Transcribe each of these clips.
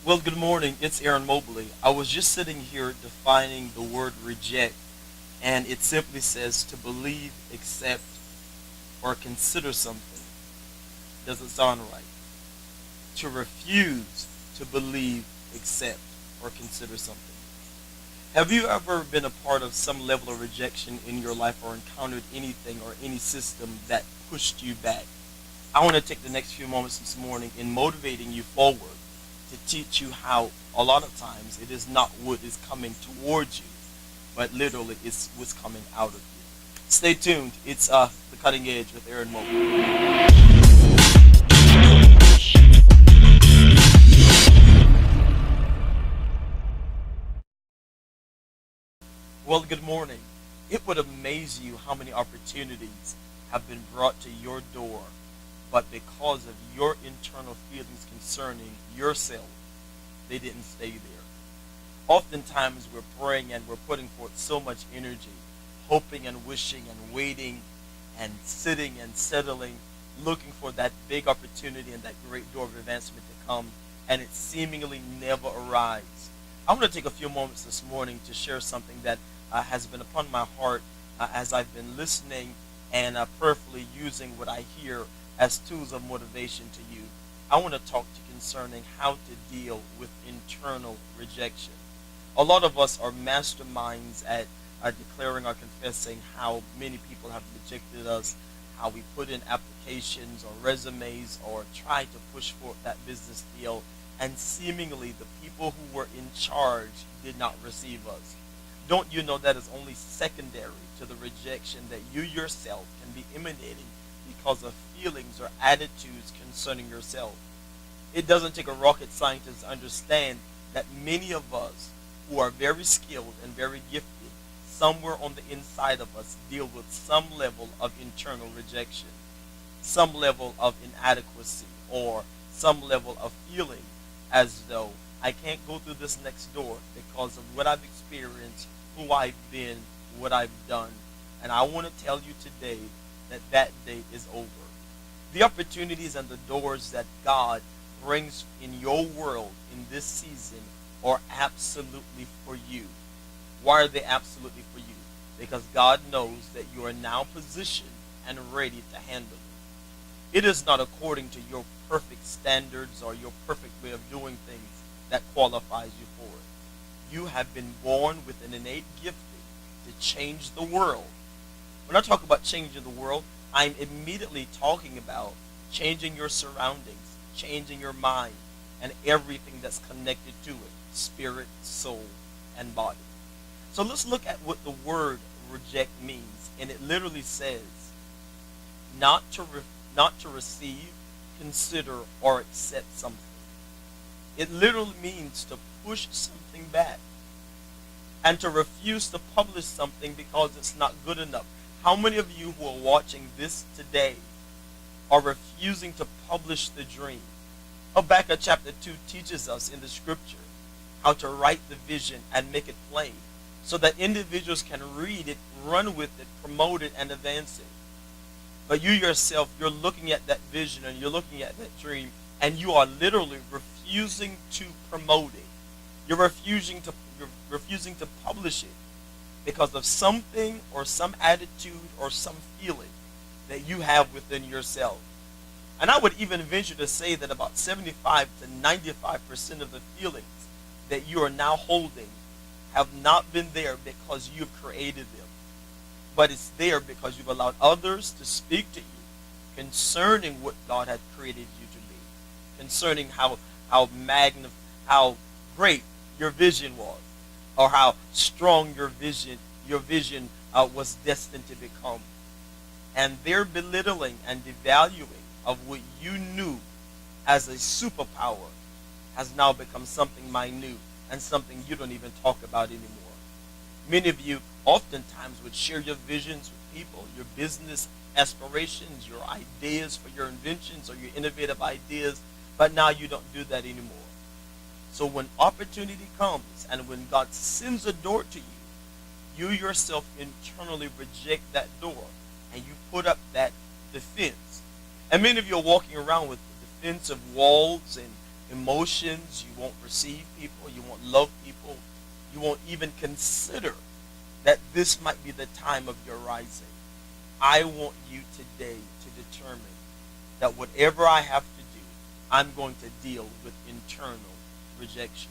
Well, good morning. It's Aaron Mobley. I was just sitting here defining the word reject, and it simply says to believe, accept, or consider something. Doesn't sound right. To refuse to believe, accept, or consider something. Have you ever been a part of some level of rejection in your life or encountered anything or any system that pushed you back? I want to take the next few moments this morning in motivating you forward to teach you how a lot of times it is not what is coming towards you, but literally it's what's coming out of you. Stay tuned. It's The Cutting Edge with Aaron Mobley. Well, good morning. It would amaze you how many opportunities have been brought to your door, but because of your internal feelings concerning yourself, they didn't stay there. Oftentimes we're praying and we're putting forth so much energy, hoping and wishing and waiting and sitting and settling, looking for that big opportunity and that great door of advancement to come, and it seemingly never arrives. I want to take a few moments this morning to share something that has been upon my heart as I've been listening and prayerfully using what I hear as tools of motivation to you. I want to talk to you concerning how to deal with internal rejection. A lot of us are masterminds at declaring or confessing how many people have rejected us, how we put in applications or resumes or try to push for that business deal, and seemingly the people who were in charge did not receive us. Don't you know that is only secondary to the rejection that you yourself can be emanating because of feelings or attitudes concerning yourself? It doesn't take a rocket scientist to understand that many of us who are very skilled and very gifted, somewhere on the inside of us deal with some level of internal rejection, some level of inadequacy, or some level of feeling as though I can't go through this next door because of what I've experienced, who I've been, what I've done. And I want to tell you today that that day is over. The opportunities and the doors that God brings in your world in this season are absolutely for you. Why are they absolutely for you? Because God knows that you are now positioned and ready to handle it. It is not according to your perfect standards or your perfect way of doing things that qualifies you for it. You have been born with an innate gifting to change the world. When I talk about changing the world, I'm immediately talking about changing your surroundings, changing your mind, and everything that's connected to it, spirit, soul, and body. So let's look at what the word reject means. And it literally says, not to receive, consider, or accept something. It literally means to push something back and to refuse to publish something because it's not good enough. How many of you who are watching this today are refusing to publish the dream? Habakkuk chapter 2 teaches us in the scripture how to write the vision and make it plain so that individuals can read it, run with it, promote it, and advance it. But you yourself, you're looking at that vision and you're looking at that dream and you are literally refusing to promote it. You're refusing to publish it because of something or some attitude or some feeling that you have within yourself. And I would even venture to say that about 75 to 95% of the feelings that you are now holding have not been there because you've created them, but it's there because you've allowed others to speak to you concerning what God had created you to be, concerning how great your vision was, or how strong your vision was destined to become. And their belittling and devaluing of what you knew as a superpower has now become something minute and something you don't even talk about anymore. Many of you oftentimes would share your visions with people, your business aspirations, your ideas for your inventions or your innovative ideas, but now you don't do that anymore. So when opportunity comes and when God sends a door to you, you yourself internally reject that door and you put up that defense. And many of you are walking around with defensive walls emotions. You won't receive people. You won't love people. You won't even consider that this might be the time of your rising. I want you today to determine that whatever I have to do, I'm going to deal with internal rejection.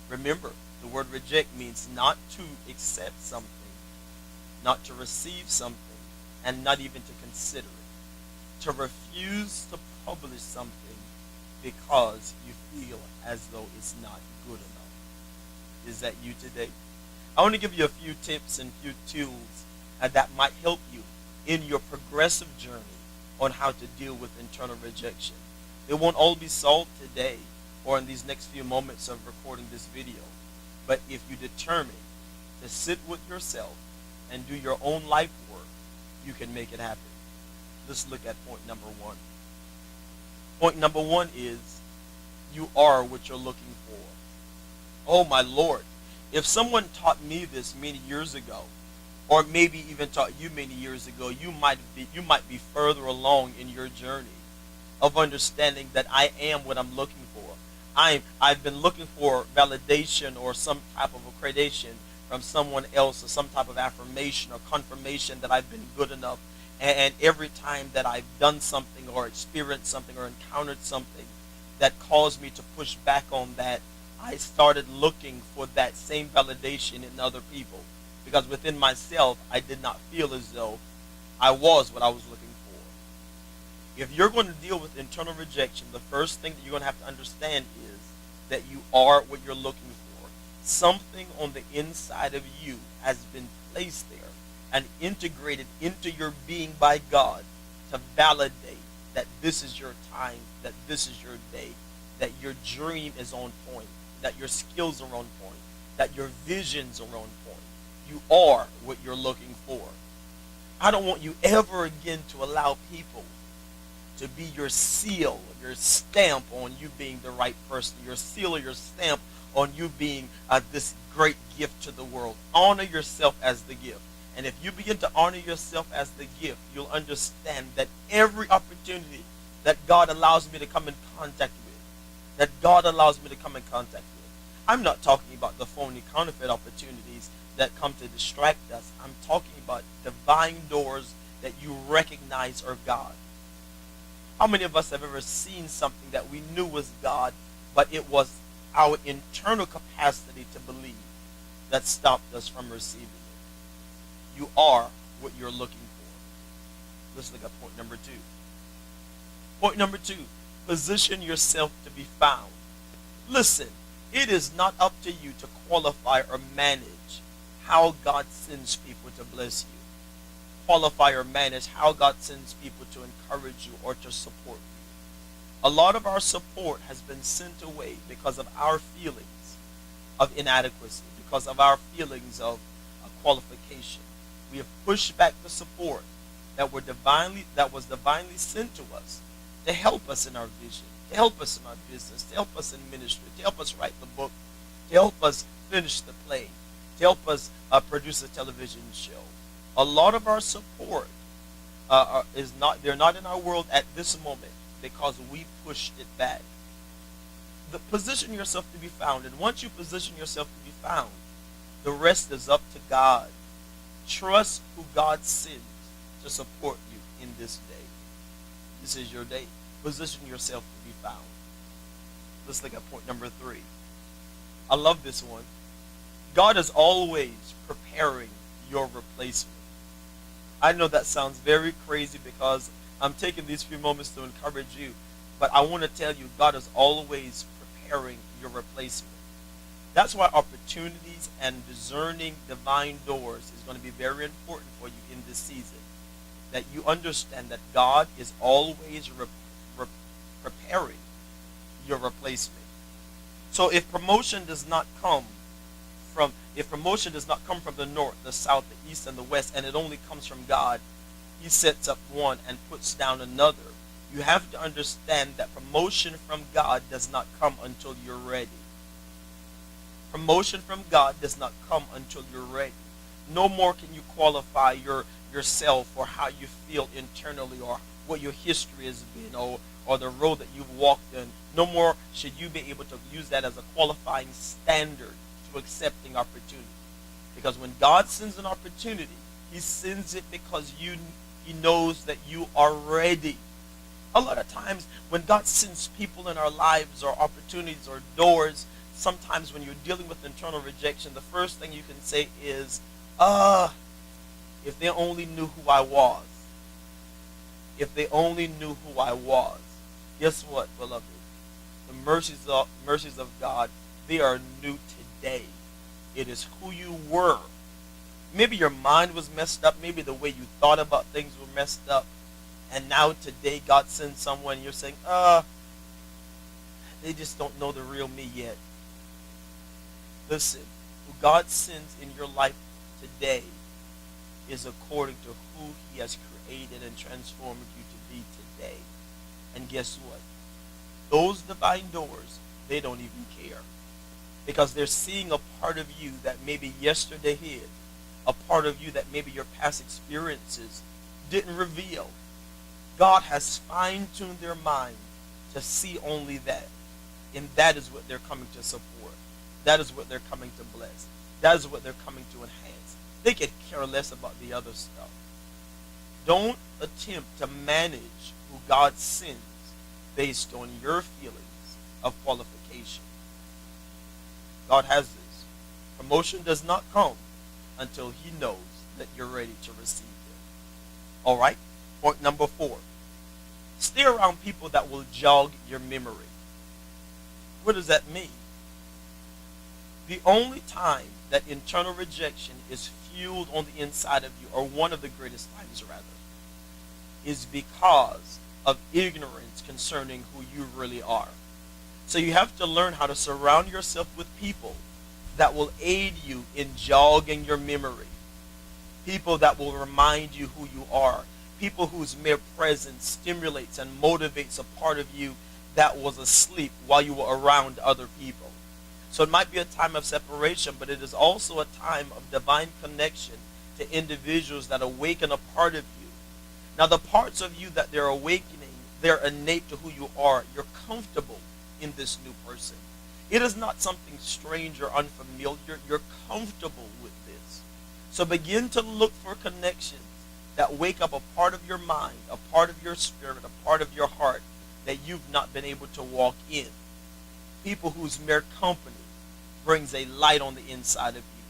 Remember, the word reject means not to accept something, not to receive something, and not even to consider it. To refuse to publish something because you feel as though it's not good enough. Is that you today? I want to give you a few tips and few tools that might help you in your progressive journey on how to deal with internal rejection. It won't all be solved today or in these next few moments of recording this video. But if you determine to sit with yourself and do your own life work, you can make it happen. Let's look at point number one. Point number one is you are what you're looking for. Oh my Lord. If someone taught me this many years ago, or maybe even taught you many years ago, you might be further along in your journey of understanding that I am what I'm looking for. I've been looking for validation or some type of accreditation from someone else, or some type of affirmation or confirmation that I've been good enough. And every time that I've done something or experienced something or encountered something that caused me to push back on that, I started looking for that same validation in other people. Because within myself, I did not feel as though I was what I was looking for. If you're going to deal with internal rejection, the first thing that you're going to have to understand is that you are what you're looking for. Something on the inside of you has been placed there and integrated into your being by God to validate that this is your time, that this is your day, that your dream is on point, that your skills are on point, that your visions are on point. You are what you're looking for. I don't want you ever again to allow people to be your seal, your stamp on you being the right person, your seal or your stamp on you being this great gift to the world. Honor yourself as the gift. And if you begin to honor yourself as the gift, you'll understand that every opportunity that God allows me to come in contact with, I'm not talking about the phony counterfeit opportunities that come to distract us. I'm talking about divine doors that you recognize are God. How many of us have ever seen something that we knew was God, but it was our internal capacity to believe that stopped us from receiving it? You are what you're looking for. Let's look at point number two. Point number two, position yourself to be found. Listen, it is not up to you to qualify or manage how God sends people to bless you. Qualify or manage how God sends people to encourage you or to support you. A lot of our support has been sent away because of our feelings of inadequacy, because of our feelings of qualification. We have pushed back the support that was divinely sent to us to help us in our vision, to help us in our business, to help us in ministry, to help us write the book, to help us finish the play, to help us produce a television show. A lot of our support they're not in our world at this moment because we pushed it back. Position yourself to be found, and once you position yourself to be found, the rest is up to God. Trust who God sends to support you in this day. This is your day. Position yourself to be found. Let's look at point number three. I love this one. God is always preparing your replacement. I know that sounds very crazy because I'm taking these few moments to encourage you, but I want to tell you God is always preparing your replacement. That's why opportunities and discerning divine doors is going to be very important for you in this season. That you understand that God is always preparing your replacement. So if promotion does not come from the north, the south, the east, and the west, and it only comes from God, He sets up one and puts down another. You have to understand that promotion from God does not come until you're ready. Promotion from God does not come until you're ready. No more can you qualify yourself or how you feel internally or what your history has been or the road that you've walked in. No more should you be able to use that as a qualifying standard to accepting opportunity. Because when God sends an opportunity, he sends it because he knows that you are ready. A lot of times when God sends people in our lives or opportunities or doors, sometimes when you're dealing with internal rejection, the first thing you can say is, if they only knew who I was. If they only knew who I was. Guess what, beloved? The mercies of God, they are new today. It is who you were. Maybe your mind was messed up. Maybe the way you thought about things were messed up. And now today God sends someone and you're saying, they just don't know the real me yet. Listen, who God sends in your life today is according to who he has created and transformed you to be today. And guess what? Those divine doors, they don't even care. Because they're seeing a part of you that maybe yesterday hid. A part of you that maybe your past experiences didn't reveal. God has fine-tuned their mind to see only that. And that is what they're coming to support. That is what they're coming to bless. That is what they're coming to enhance. They could care less about the other stuff. Don't attempt to manage who God sends based on your feelings of qualification. God has this. Promotion does not come until he knows that you're ready to receive it. All right? Point number 4. Stay around people that will jog your memory. What does that mean? The only time that internal rejection is fueled on the inside of you, or one of the greatest times rather, is because of ignorance concerning who you really are. So you have to learn how to surround yourself with people that will aid you in jogging your memory. People that will remind you who you are. People whose mere presence stimulates and motivates a part of you that was asleep while you were around other people. So it might be a time of separation, but it is also a time of divine connection to individuals that awaken a part of you. Now the parts of you that they're awakening, they're innate to who you are. You're comfortable in this new person. It is not something strange or unfamiliar. You're comfortable with this. So begin to look for connections that wake up a part of your mind, a part of your spirit, a part of your heart that you've not been able to walk in. People whose mere company brings a light on the inside of you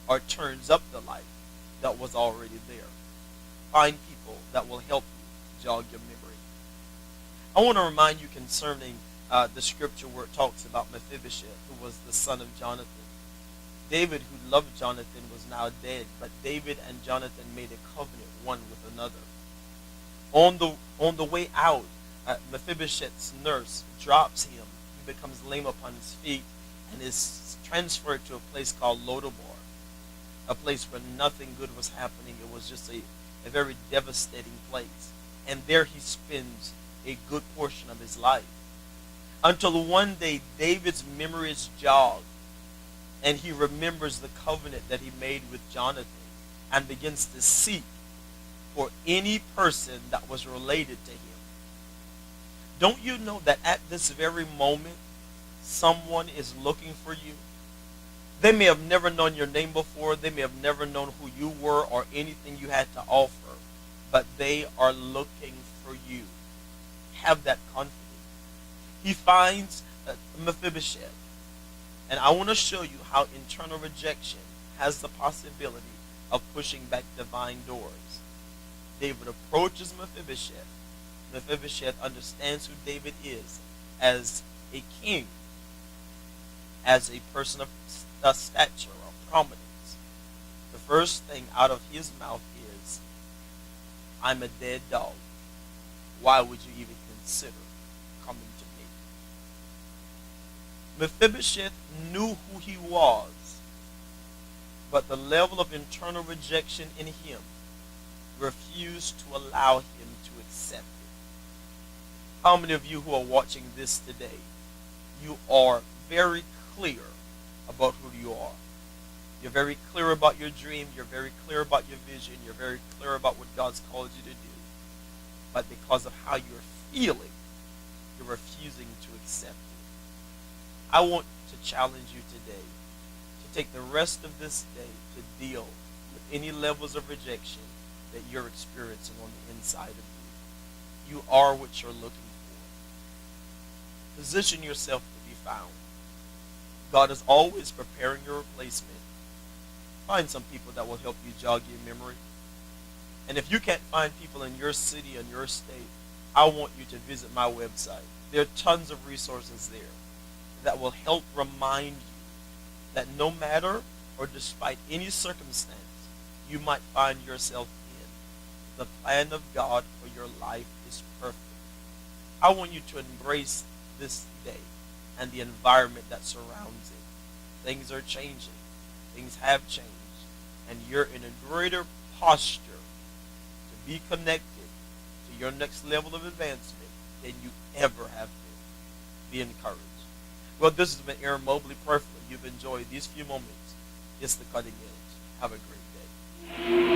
or turns up the light that was already there. Find people that will help you jog your memory. I want to remind you concerning the scripture where it talks about Mephibosheth, who was the son of Jonathan. David, who loved Jonathan, was now dead, but David and Jonathan made a covenant one with another. On the way out, Mephibosheth's nurse drops him. He becomes lame upon his feet and is transferred to a place called Lodabar, a place where nothing good was happening. It was just a very devastating place. And there he spends a good portion of his life. Until one day, David's memory is jogged, and he remembers the covenant that he made with Jonathan and begins to seek for any person that was related to him. Don't you know that at this very moment, someone is looking for you? They may have never known your name before. They may have never known who you were or anything you had to offer, but they are looking for you. Have that confidence. He finds Mephibosheth. And I want to show you how internal rejection has the possibility of pushing back divine doors. David approaches Mephibosheth. Mephibosheth understands who David is as a king, as a person of stature or prominence. The first thing out of his mouth is, I'm a dead dog. Why would you even consider coming to me? Mephibosheth knew who he was, but the level of internal rejection in him refused to allow him to accept it. How many of you who are watching this today, you are very clear about who you are? You're very clear about your dream. You're very clear about your vision. You're very clear about what God's called you to do. But because of how you're feeling, you're refusing to accept it. I want to challenge you today to take the rest of this day to deal with any levels of rejection that you're experiencing on the inside of you. You are what you're looking for. Position yourself to be found. God is always preparing your replacement. Find some people that will help you jog your memory. And if you can't find people in your city and your state, I want you to visit my website. There are tons of resources there that will help remind you that no matter or despite any circumstance you might find yourself in, the plan of God for your life is perfect. I want you to embrace this day and the environment that surrounds it. Things are changing. Things have changed. And you're in a greater posture to be connected to your next level of advancement than you ever have been. Be encouraged. Well, this has been Aaron Mobley. Prayerfully, you've enjoyed these few moments. It's the cutting edge. Have a great day.